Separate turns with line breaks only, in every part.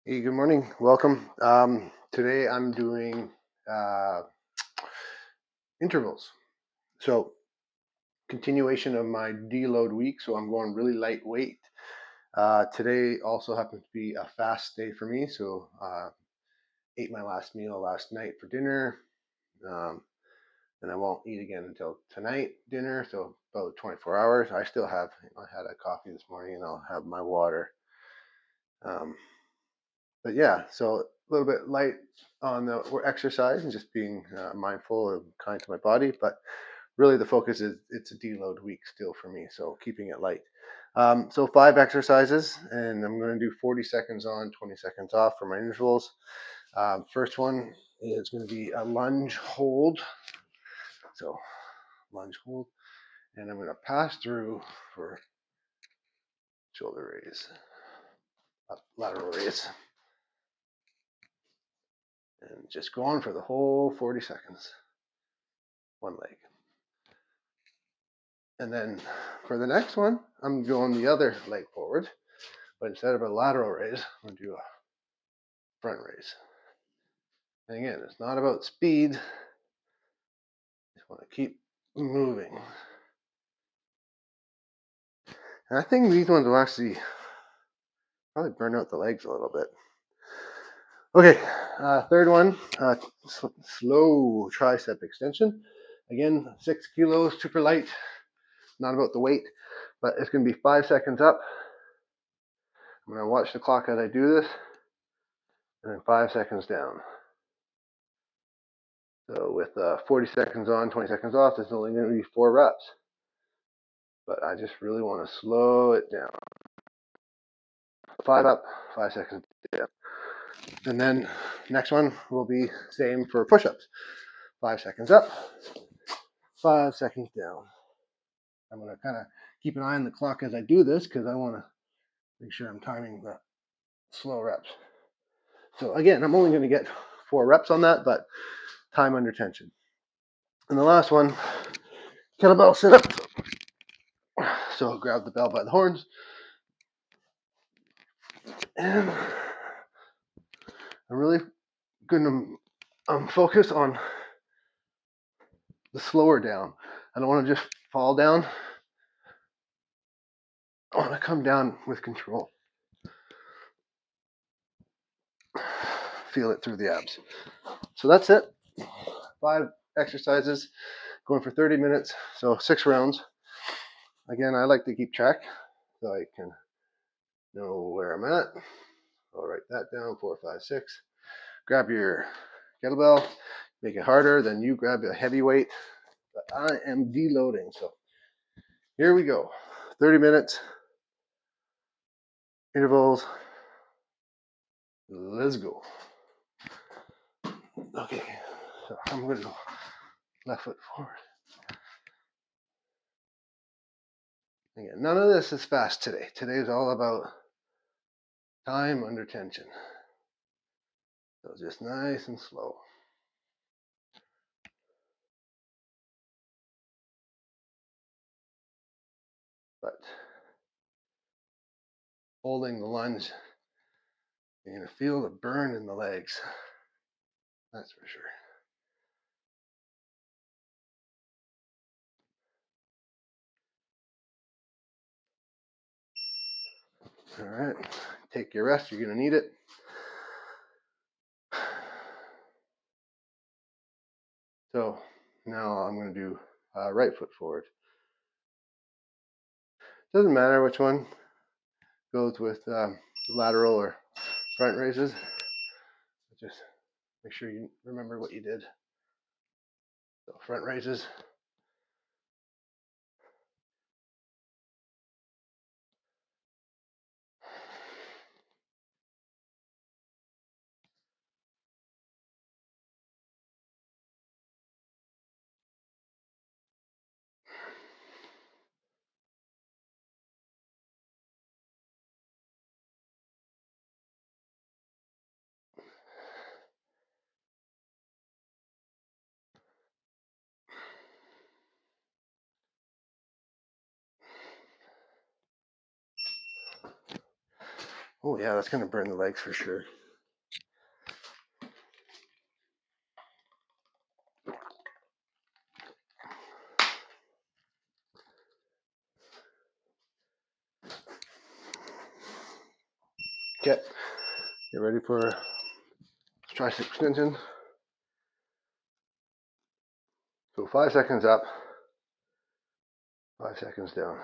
Hey, good morning. Welcome. Today I'm doing uh, intervals. So, continuation of my deload week. So, I'm going really lightweight. Today also happens to be a fast day for me. So, ate my last meal last night for dinner. Um, and I won't eat again until tonight dinner. So, about 24 hours. I had a coffee this morning and I'll have my water. Um, but yeah, so a little bit light on the exercise and just being mindful and kind to my body. But really, the focus is it's a deload week still for me, so keeping it light. So 5 exercises, and I'm going to do 40 seconds on, 20 seconds off for my intervals. First one is going to be a lunge hold. So lunge hold, and I'm going to pass through for shoulder raise, lateral raise, and just go on for the whole 40 seconds. One leg. And then for the next one, I'm going the other leg forward, but instead of a lateral raise, I'm going to do a front raise. And again, it's not about speed. You just want to keep moving. And I think these ones will actually probably burn out the legs a little bit. Okay, third one, slow tricep extension. Again, 6 kilos, super light, not about the weight, but it's going to be 5 seconds up. I'm going to watch the clock as I do this, and then 5 seconds down. So with 40 seconds on, 20 seconds off, there's only going to be 4 reps. But I just really want to slow it down. 5 up, 5 seconds down. And then next one will be same for push-ups. 5 seconds up, 5 seconds down. I'm going to kind of keep an eye on the clock as I do this because I want to make sure I'm timing the slow reps. So again, I'm only going to get 4 reps on that, but time under tension. And the last one, kettlebell sit-up. So grab the bell by the horns. And I'm really going to focus on the slower down. I don't want to just fall down. I want to come down with control. Feel it through the abs. So that's it. 5 exercises going for 30 minutes. So 6 rounds. Again, I like to keep track so I can know where I'm at. I'll write that down, 4, 5, 6. Grab your kettlebell, make it harder, then you grab a heavy weight. But I am deloading. So here we go. 30 minutes, intervals. Let's go. Okay, so I'm going to go left foot forward. Again, none of this is fast today. Today is all about time under tension. So just nice and slow. But holding the lunge, you're going to feel the burn in the legs. That's for sure. All right, take your rest. You're going to need it. So now I'm going to do right foot forward. Doesn't matter which one goes with lateral or front raises. Just make sure you remember what you did. So front raises. Oh yeah, that's gonna burn the legs for sure. Okay, get ready for tricep extension. So 5 seconds up, 5 seconds down.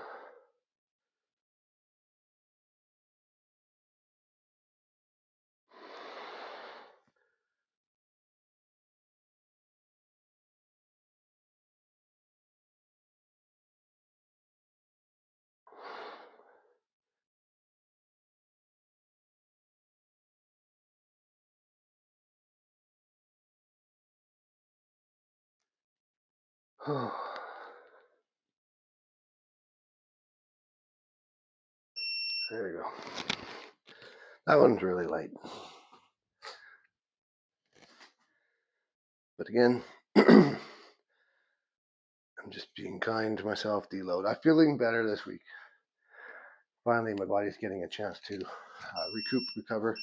There you go. That one's really light. But again, I'm just being kind to myself, deload. I'm feeling better this week. Finally, my body's getting a chance to recover.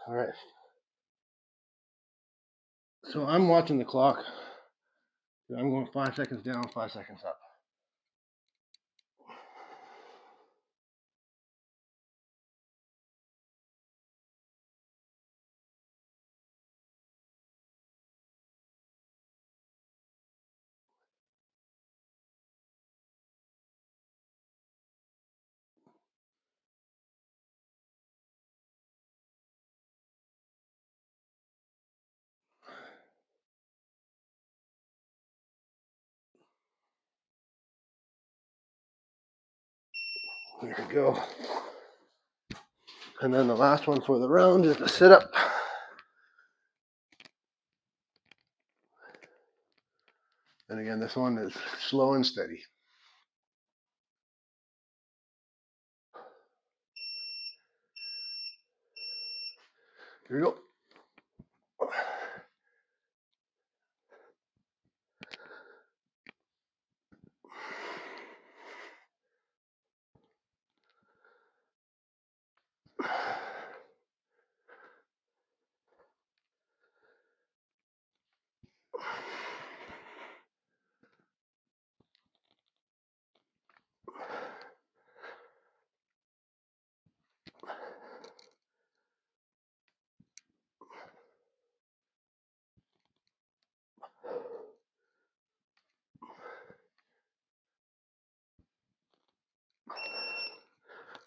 All right. So I'm watching the clock. I'm going 5 seconds down, 5 seconds up. There we go. And then the last one for the round is the sit up. And again, this one is slow and steady. Here we go.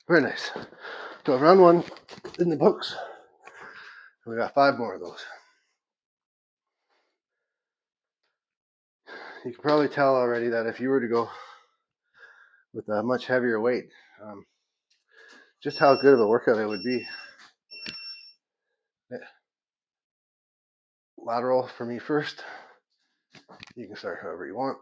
Very nice. So round one in the books. We got 5 more of those. You can probably tell already that if you were to go with a much heavier weight, just how good of a workout it would be. Lateral for me first. You can start however you want.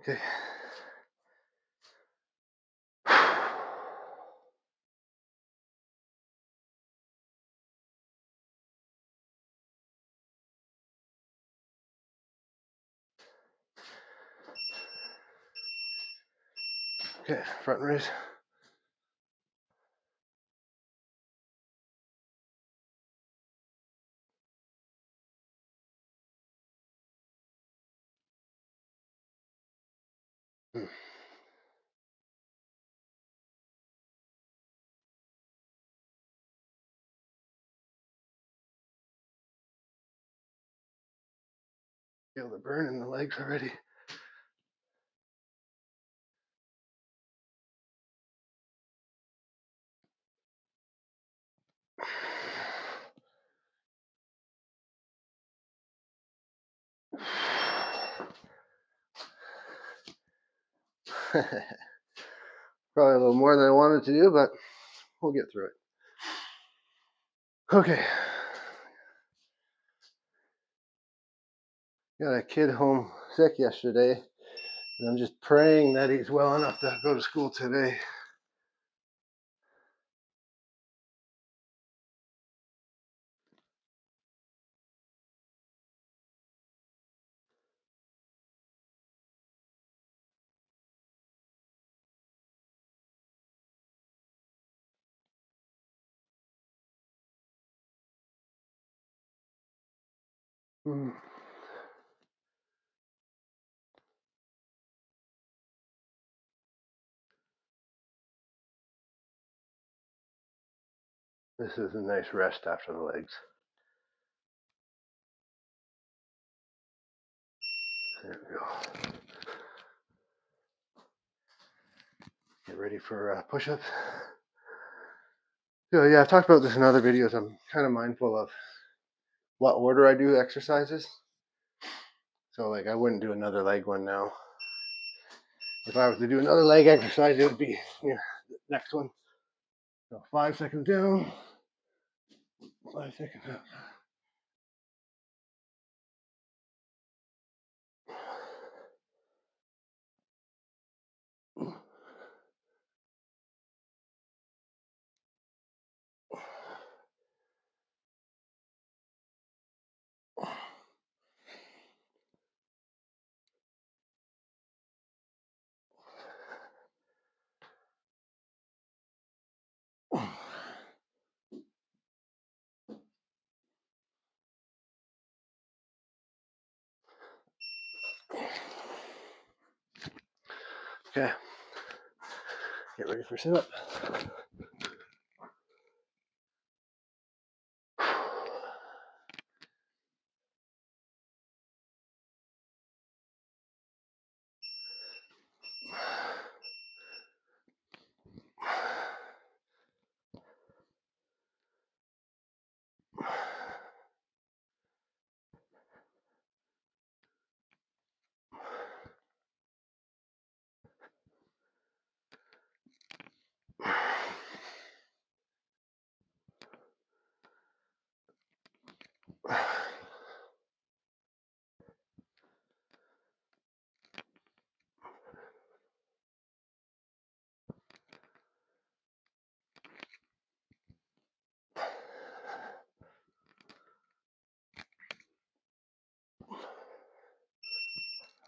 Okay. Okay, front raise. Feel the burn in the legs already. Probably a little more than I wanted to do, but we'll get through it. Okay. Got a kid home sick yesterday, and I'm just praying that he's well enough to go to school today. This is a nice rest after the legs. There we go. Get ready for push-ups. So yeah, I've talked about this in other videos. I'm kind of mindful of what order I do exercises. So like I wouldn't do another leg one now. If I was to do another leg exercise, it would be the next one. So 5 seconds down, 5 seconds up. Okay, get ready for sit-up.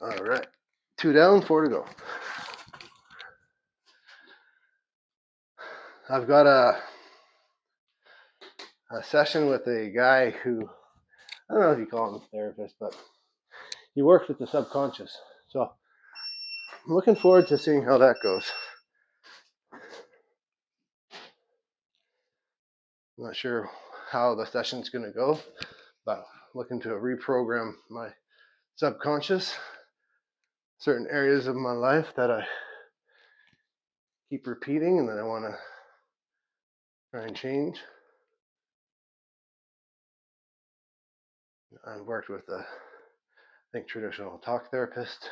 All right, 2 down, 4 to go. I've got a session with a guy who, I don't know if you call him a therapist, but he works with the subconscious. So I'm looking forward to seeing how that goes. I'm not sure how the session's going to go, but I'm looking to reprogram my subconscious, certain areas of my life that I keep repeating and that I want to try and change. I've worked with a, I think, traditional talk therapist,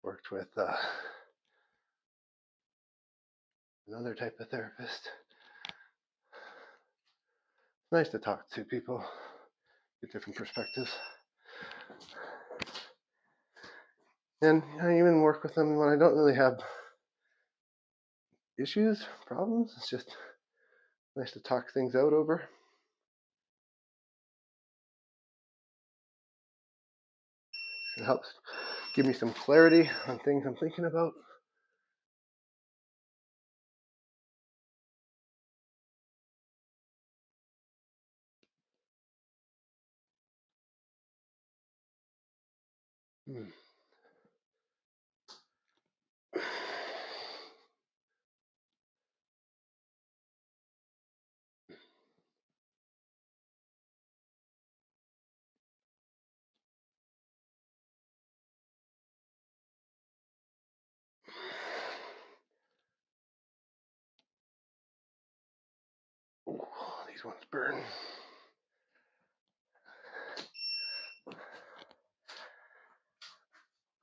worked with another type of therapist. It's nice to talk to people, get different perspectives. And I even work with them when I don't really have issues, problems. It's just nice to talk things out over. It helps give me some clarity on things I'm thinking about. Ooh, these ones burn.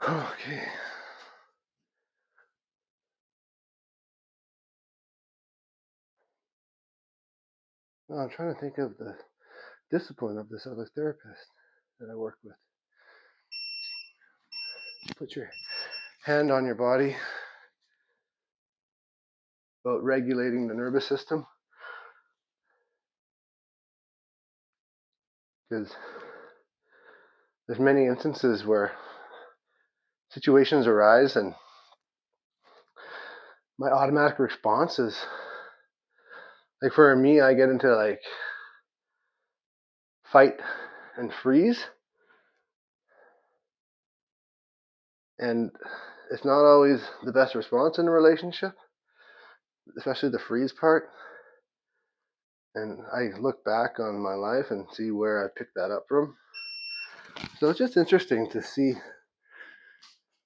Okay. Well, I'm trying to think of the discipline of this other therapist that I work with. Put your hand on your body, about regulating the nervous system, because there's many instances where situations arise and my automatic response is like, for me, I get into like fight and freeze, and it's not always the best response in a relationship, especially the freeze part. And I look back on my life and see where I picked that up from. So it's just interesting to see,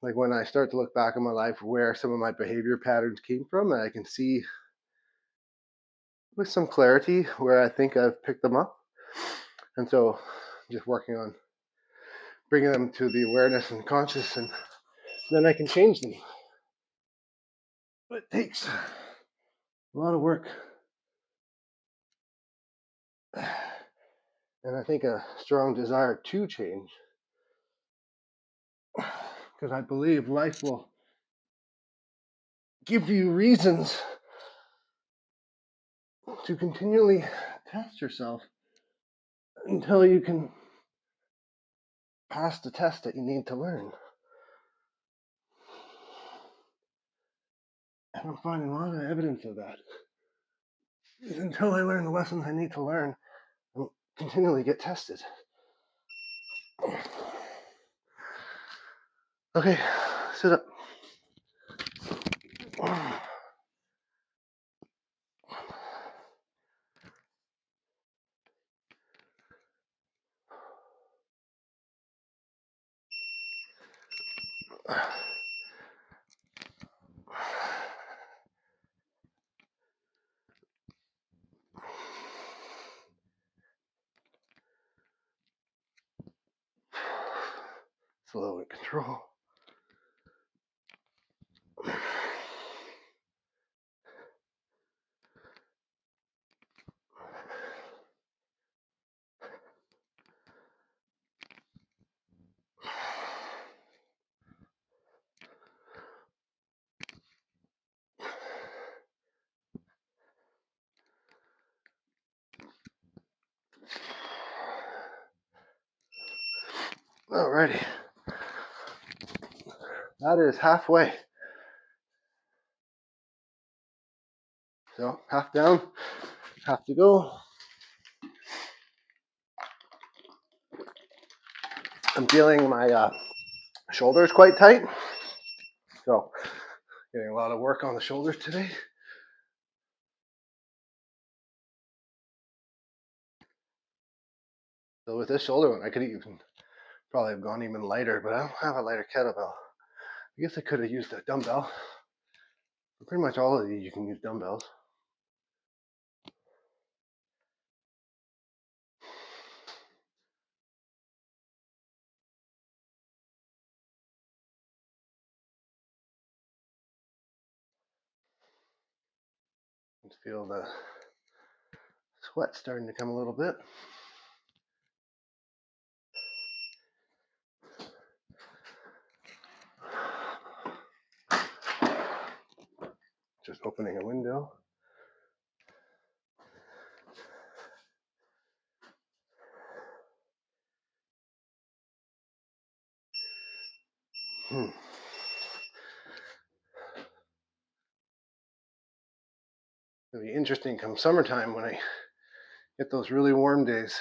like, when I start to look back on my life, where some of my behavior patterns came from, and I can see with some clarity where I think I've picked them up. And so just working on bringing them to the awareness and conscious, and then I can change them. But it takes a lot of work. And I think a strong desire to change, because I believe life will give you reasons to continually test yourself until you can pass the test that you need to learn. And I'm finding a lot of evidence of that. Until I learn the lessons I need to learn, I'll continually get tested. Okay, sit up. Slow and control. Alrighty. That is halfway. So half down, half to go. I'm feeling my shoulders quite tight. So getting a lot of work on the shoulders today. So with this shoulder one, I could even probably have gone even lighter, but I don't have a lighter kettlebell. I guess I could have used a dumbbell. For pretty much all of these, you can use dumbbells. Just feel the sweat starting to come a little bit. Just opening a window. It'll be interesting come summertime when I get those really warm days.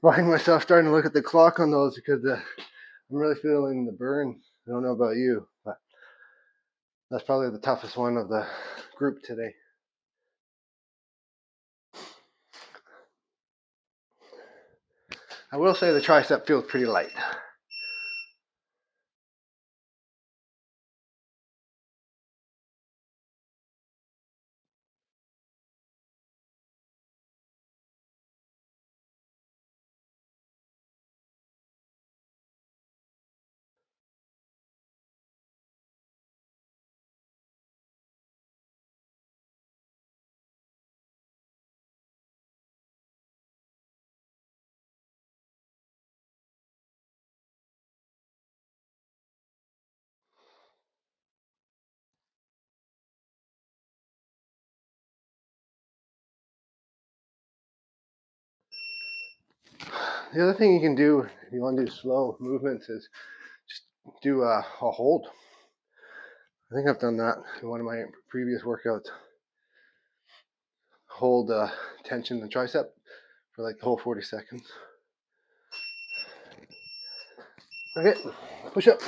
find myself starting to look at the clock on those because I'm really feeling the burn. I don't know about you, but that's probably the toughest one of the group today. I will say the tricep feels pretty light. The other thing you can do if you want to do slow movements is just do a hold. I think I've done that in one of my previous workouts. Hold tension in the tricep for like the whole 40 seconds. Okay, push up.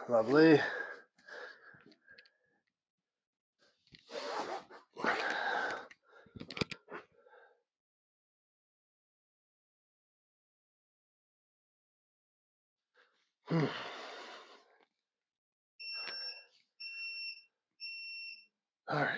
Lovely. All right.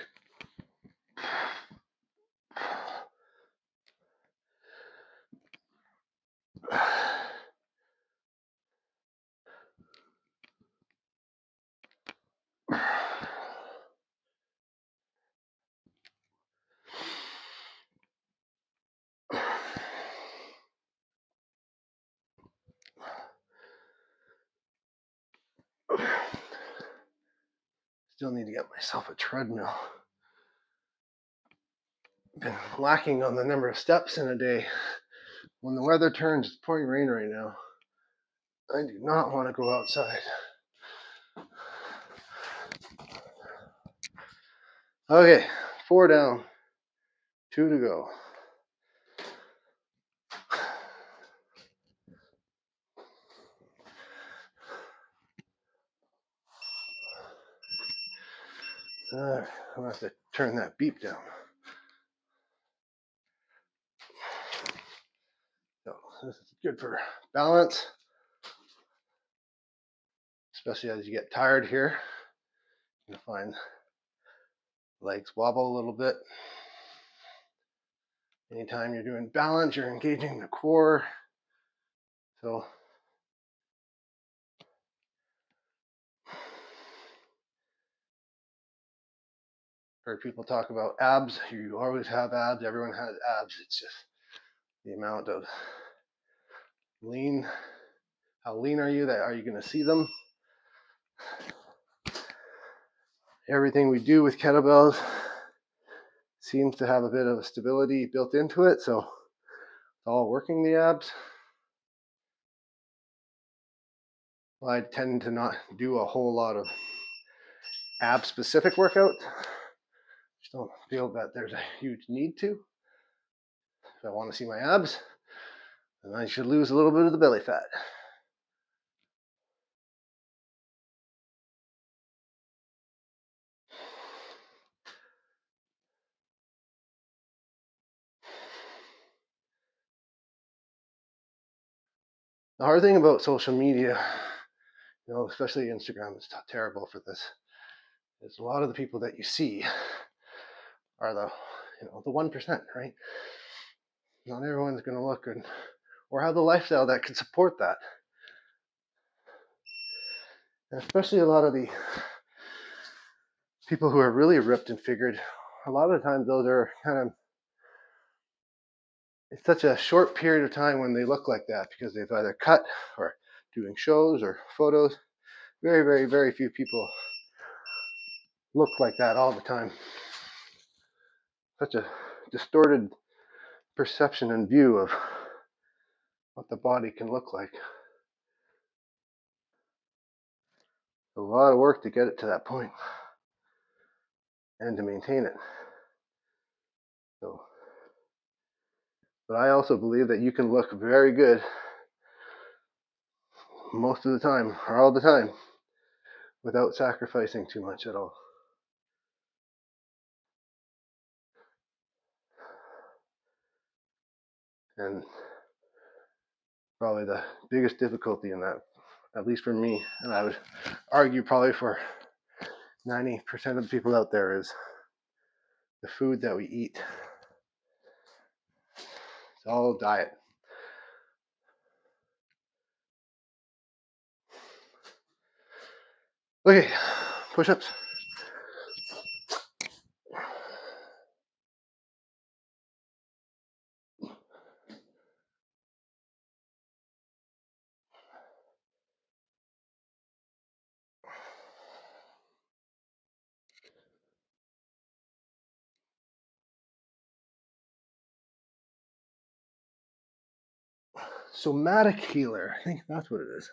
Still need to get myself a treadmill. Been lacking on the number of steps in a day. When the weather turns, it's pouring rain right now. I do not want to go outside. Okay, 4 down, 2 to go. All right, I'm gonna have to turn that beep down. So this is good for balance, especially as you get tired here. You'll find legs wobble a little bit. Anytime you're doing balance, you're engaging the core. So heard people talk about abs. You always have abs. Everyone has abs. It's just the amount of lean. How lean are you? That are you going to see them? Everything we do with kettlebells seems to have a bit of a stability built into it. So it's all working the abs. Well, I tend to not do a whole lot of ab specific workouts. Just don't feel that there's a huge need to. If I want to see my abs, then I should lose a little bit of the belly fat. The hard thing about social media, especially Instagram, is terrible for this. Is a lot of the people that you see are the 1%, right? Not everyone's going to look good or have the lifestyle that can support that. And especially a lot of the people who are really ripped and figured, a lot of the times those are kind of, it's such a short period of time when they look like that because they've either cut or doing shows or photos. Very, very, very few people look like that all the time. Such a distorted perception and view of what the body can look like. A lot of work to get it to that point and to maintain it. So, but I also believe that you can look very good most of the time, or all the time, without sacrificing too much at all. And probably the biggest difficulty in that, at least for me, and I would argue probably for 90% of the people out there, is the food that we eat. It's all diet. Okay, push-ups. Somatic healer. I think that's what it is.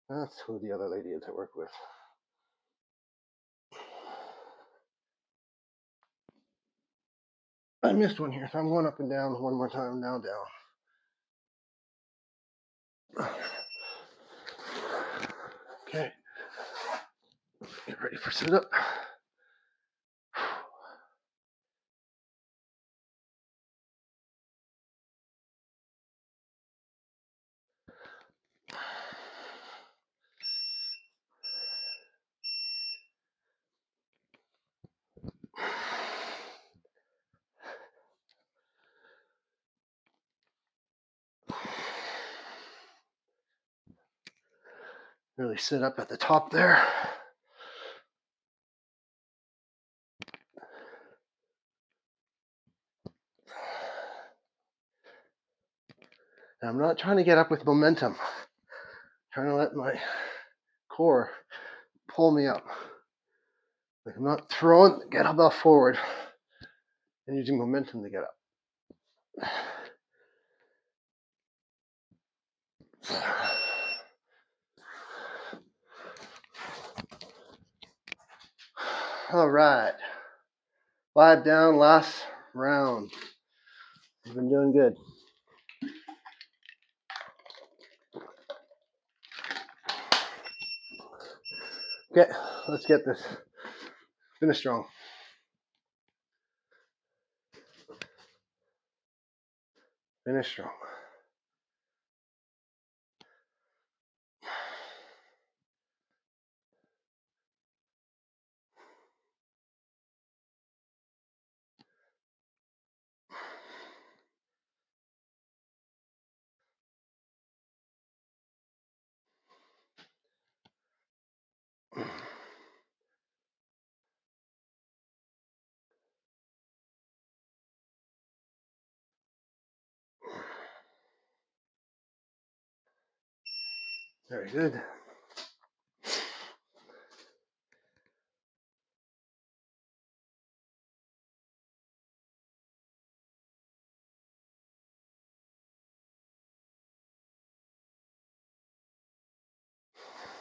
That's who the other lady is I work with. I missed one here, so I'm going up and down one more time. Now down. Okay. Get ready for sit up. Really sit up at the top there. And I'm not trying to get up with momentum. I'm trying to let my core pull me up. Like I'm not throwing the kettlebell forward and using momentum to get up. All right. 5 down, last round. You've been doing good. Okay, let's get this. Finish strong. Finish strong. Very good.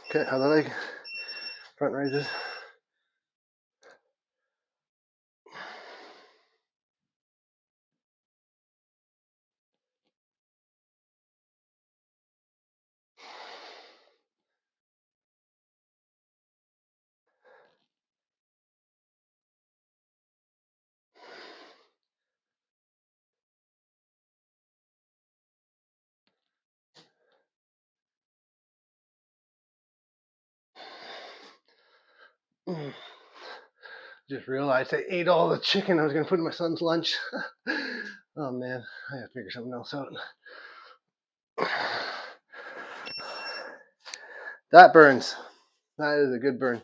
Okay, other leg. Front raises. Just realized I ate all the chicken I was going to put in my son's lunch. Oh man, I gotta figure something else out. That burns. That is a good burn.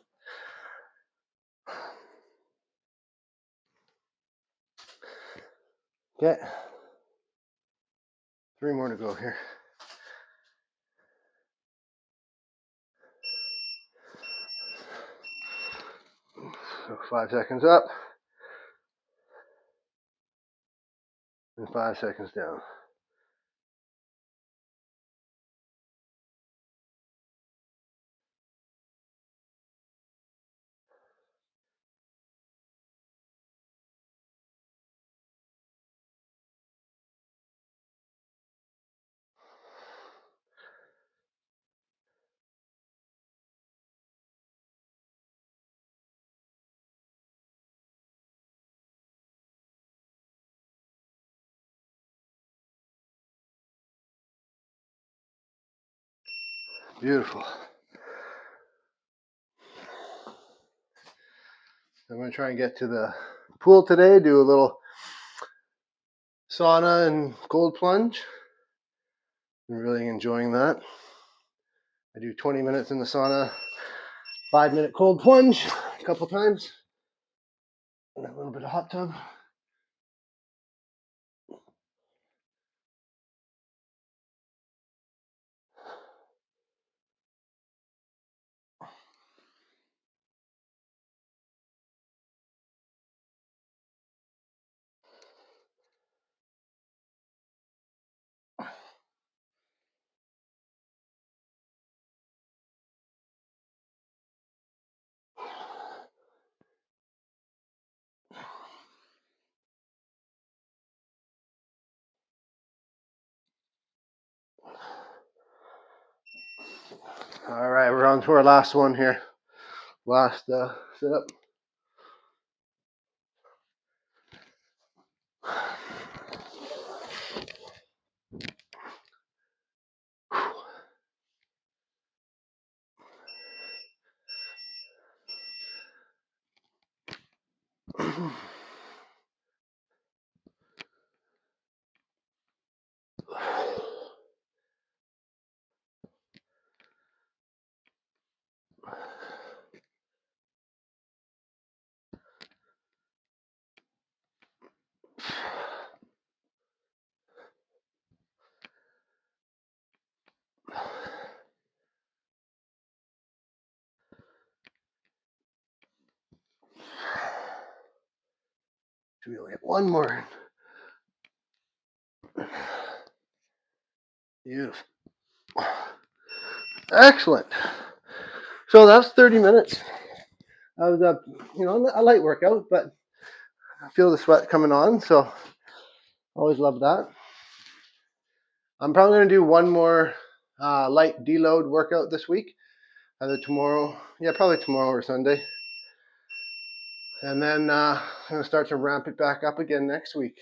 Okay. 3 more to go here. So 5 seconds up. And 5 seconds down. Beautiful. I'm going to try and get to the pool today, do a little sauna and cold plunge. I'm really enjoying that. I do 20 minutes in the sauna, 5-minute cold plunge a couple times, and a little bit of hot tub. All right, we're on to our last one here. Last sit up. We only have one more. Beautiful. Excellent. So that's 30 minutes. That was a light workout, but I feel the sweat coming on, so always love that. I'm probably going to do one more light deload workout this week, either tomorrow, probably tomorrow or Sunday. And then I'm going to start to ramp it back up again next week.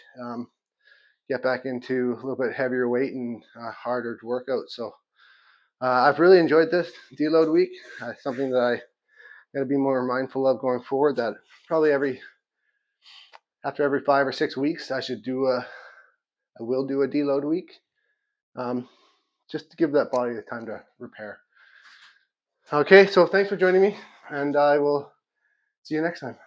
Get back into a little bit heavier weight and harder workout. So I've really enjoyed this deload week. Something that I got to be more mindful of going forward. That probably after every 5 or 6 weeks, I will do a deload week, just to give that body the time to repair. Okay, so thanks for joining me, and I will see you next time.